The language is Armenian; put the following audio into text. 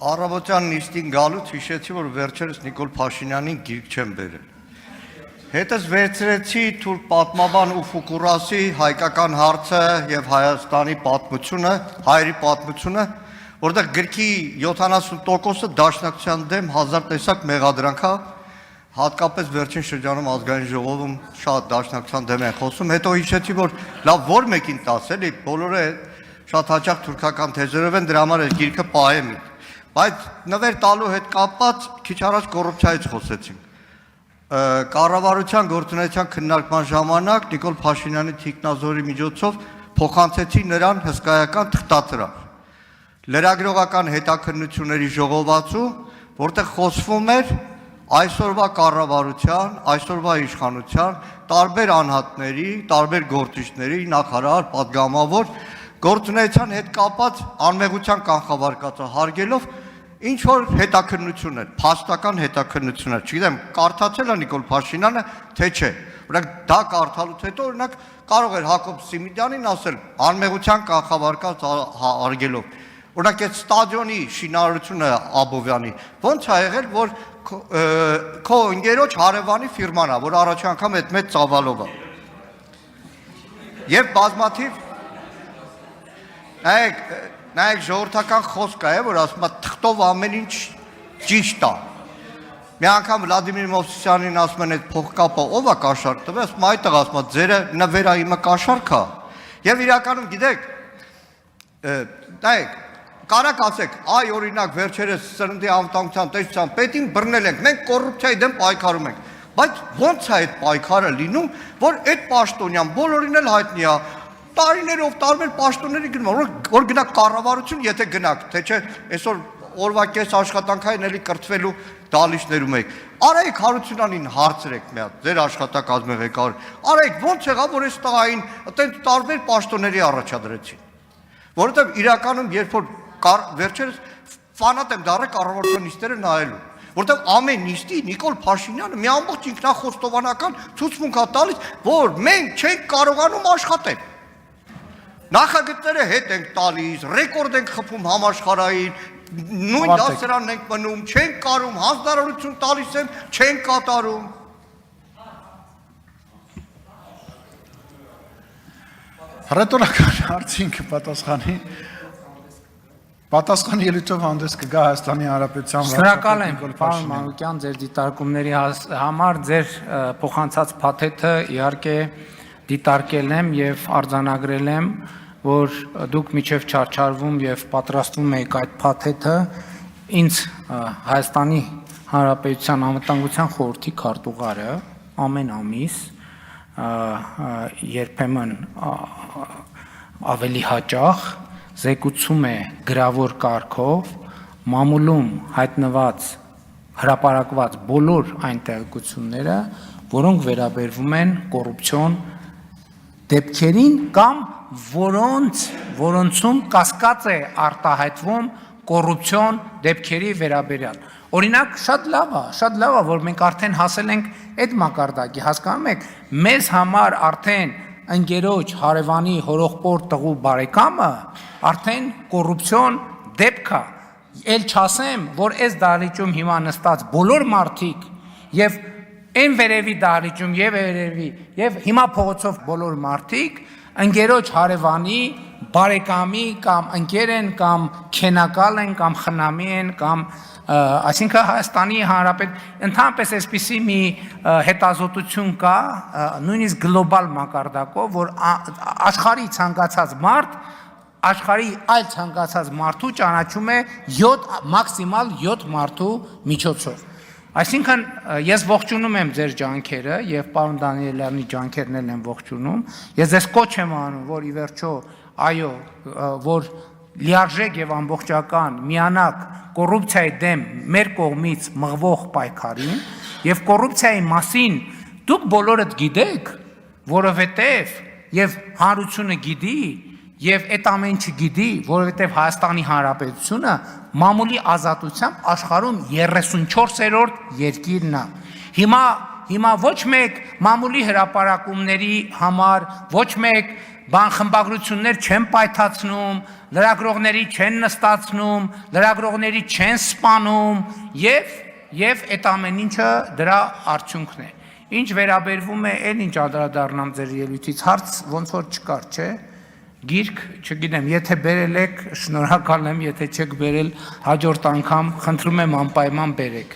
Առավոտյան նիստին գալուց հիշեցի, որ վերջերս Նիկոլ Փաշինյանին գիրք չեմ բերել։ Հետս վերցրեցի Թուրք պատմաբան ու Ֆուկուրասի հայկական հարցը եւ Հայաստանի պատմությունը, հայերի պատմությունը, որտեղ գրքի 70%-ը դաշնակցության դեմ հազար տեսակ մեղադրանք է, հատկապես վերջին շրջանում ազգային ժողովում շատ դաշնակցության դեմ են խոսում, հետո հիշեցի, որ լավ որ մեկին տաս էլի, բոլորը շատ հաճախ թուրքական թեզերով են, դրա համար այս գիրքը պահեմ իմ։ Բայց նվեր տալու հետ կապված քիչ առաջ կոռուպցիայից խոսեցինք։ Կառավարության գործունեության քննարկման ժամանակ Նիկոլ Փաշինյանի թիկնազորի միջոցով փոխանցեցի նրան հսկայական թղթադրամ։ Լրագրողական հետաքննությունների ժողովածու, որտեղ խոսվում էր այսօրվա կառավարության, այսօրվա իշխանության, տարբեր անհատների, տարբեր գործիչների, նախարար, պատգամավոր գործունեության հետ կապված անմեղության կանխավարկածը հարգելով ինչ որ հետաքննություններ, փաստական հետաքննություններ, չգիտեմ, կարդացել է Նիկոլ Փաշինյանը, թե չէ։ Օրինակ դա կարդալուց հետո օրինակ կարող էր Հակոբ Սիմիդյանին ասել անմեղության կանխավարկած հարգելով։ Օրինակ այդ ստադիոնի շինարարությունը Աբովյանի ո՞նց է եղել, որ քո ընկերոջ հարևանի ֆիրման է, որ առաջին անգամ այդ մեծ ծավալով է։ Եվ բազմաթիվ նայեք ժողովրդական խոսք է, որ ասում է թղթով ամեն ինչ ճիշտ է։ Մի անգամ Վլադիմիր Մովսիսյանին ասում են այդ փողկապը ով է կաշառք տվել, ասում այդտեղ ասում է ձերը նվերա իմը կաշառք է։ Եվ իրականում գիտեք, նայեք, կարակ ասեք, այ օրինակ վերջերս սննդի անվտանգության տեսության պետին բռնել ենք, մենք կոռուպցիայի դեմ պայքարում ենք։ Բայց ո՞նց է այդ պայքարը լինում, որ այդ պաշտոնյան բոլորին էլ հայտնի է, տարիներով տարբեր պաշտոնների գնում, որ գնաք կառավարություն, եթե գնաք, թե չէ այսօր օրվա կես աշխատանքային էլի կրթվելու դալիչներում եք։ Արայք Հարությունյանին հարցրեք մի հատ, ձեր աշխատակազմի ղեկավար։ Արայք ո՞նց եղավ, որ այս տղային այդպես տարբեր պաշտոնների առաջադրեցին։ Որովհետև իրականում երբ որ վերջերս ֆանատ եմ դառել կառավարության նիստերը նայելու, որովհետև ամեն նիստի Նիկոլ Փաշինյանը մի ամբողջ ինքնախոստովանական ցուցմունք է տալիս, որ մենք չենք կարողանում աշխատել։ Նախագծերը հետ ենք տալիս, ռեկորդ ենք խփում համաշխարհային, նույն դասարանն ենք մնում, չենք կարում, հանձնարարություն տալիս են, չենք կատարում։ Ռետորական հարցին պատասխանի ելույթով հանդես կգա Հայաստանի Հանրապետության Շնորհակալ եմ, պարոն Մանուկյան, ձեր դիտարկումների համար, ձեր փոխանցած փաթեթը իհարկե դիտարկել եմ եւ արձանագրել եմ, որ դուք միջև չարչարվում եւ պատրաստվում եք այդ փաթեթը ինձ Հայաստանի Հանրապետության անվտանգության խորհրդի քարտուղարը ամեն ամիս երբեմն ավելի հաճախ զեկուցում է գրավոր կարգով մամուլում հայտնված հրապարակված բոլոր այն տեղեկությունները, որոնք վերաբերվում են կոռուպցիոն դեպքերին կամ որոնցում կասկած է արտահայտվում կոռուպցիոն դեպքերի վերաբերյալ։ Օրինակ շատ լավ է, որ մենք արդեն հասել ենք այդ մակարդակի, հասկանում եք, մեզ համար արդեն ընկերոջ հարևանի հորողպոր տղու բարեկամը արդեն կոռուպցիոն դեպք է, էլ չասեմ, որ այս դահլիճում հիմա նստած բոլոր մարդիկ եւ այն վերևի դահլիճում եւ վերևի եւ հիմա փողոցով բոլոր մարդիկ ընկերոջ հարևանի բարեկամի կամ ընկեր են կամ քենակալ են կամ խնամի են կամ այսինքն Հայաստանի Հանրապետ ընդհանրապես այսպիսի մի հետազոտություն կա նույնիսկ գլոբալ մակարդակով, որ աշխարհի ցանկացած մարդ աշխարհի այլ ցանկացած մարդու ճանաչում է 7 մաքսիմալ 7 մարդու միջոցով։ Այսինքն ես ողջունում եմ ձեր ջանքերը եւ պարոն Դանիելյանի ջանքերն էլ եմ ողջունում։ Ես ձեզ կոչ եմ անում, որ ի վերջո այո, որ լիարժեք եւ ամբողջական միանակ կոռուպցիայի դեմ մեր կողմից մղվող պայքարին եւ կոռուպցիայի մասին դուք բոլորդ գիտեք, որովհետեւ եւ հանրությունը գիտի եւ այդ ամեն ինչը գիտի, որովհետեւ Հայաստանի Հանրապետությունը մամուլի ազատությամբ աշխարհում 34-րդ երկիրն է։ Հիմա ոչ մեկ մամուլի հրապարակումների համար, ոչ մեկ բան խմբագրություններ չեն պայթացնում, լրագրողների չեն նստացնում, լրագրողների չեն սպանում եւ այդ ամեն ինչը դրա արդյունքն է։ Ինչ վերաբերվում է այն ինչ անդրադառնամ ձեր ելույթից հարց ոնց որ չկար, չէ՞։ Գիրք, չգիտեմ, եթե բերել եք, շնորհակալ եմ, եթե չեք բերել հաջորդ անգամ, խնդրում եմ անպայման բերեք։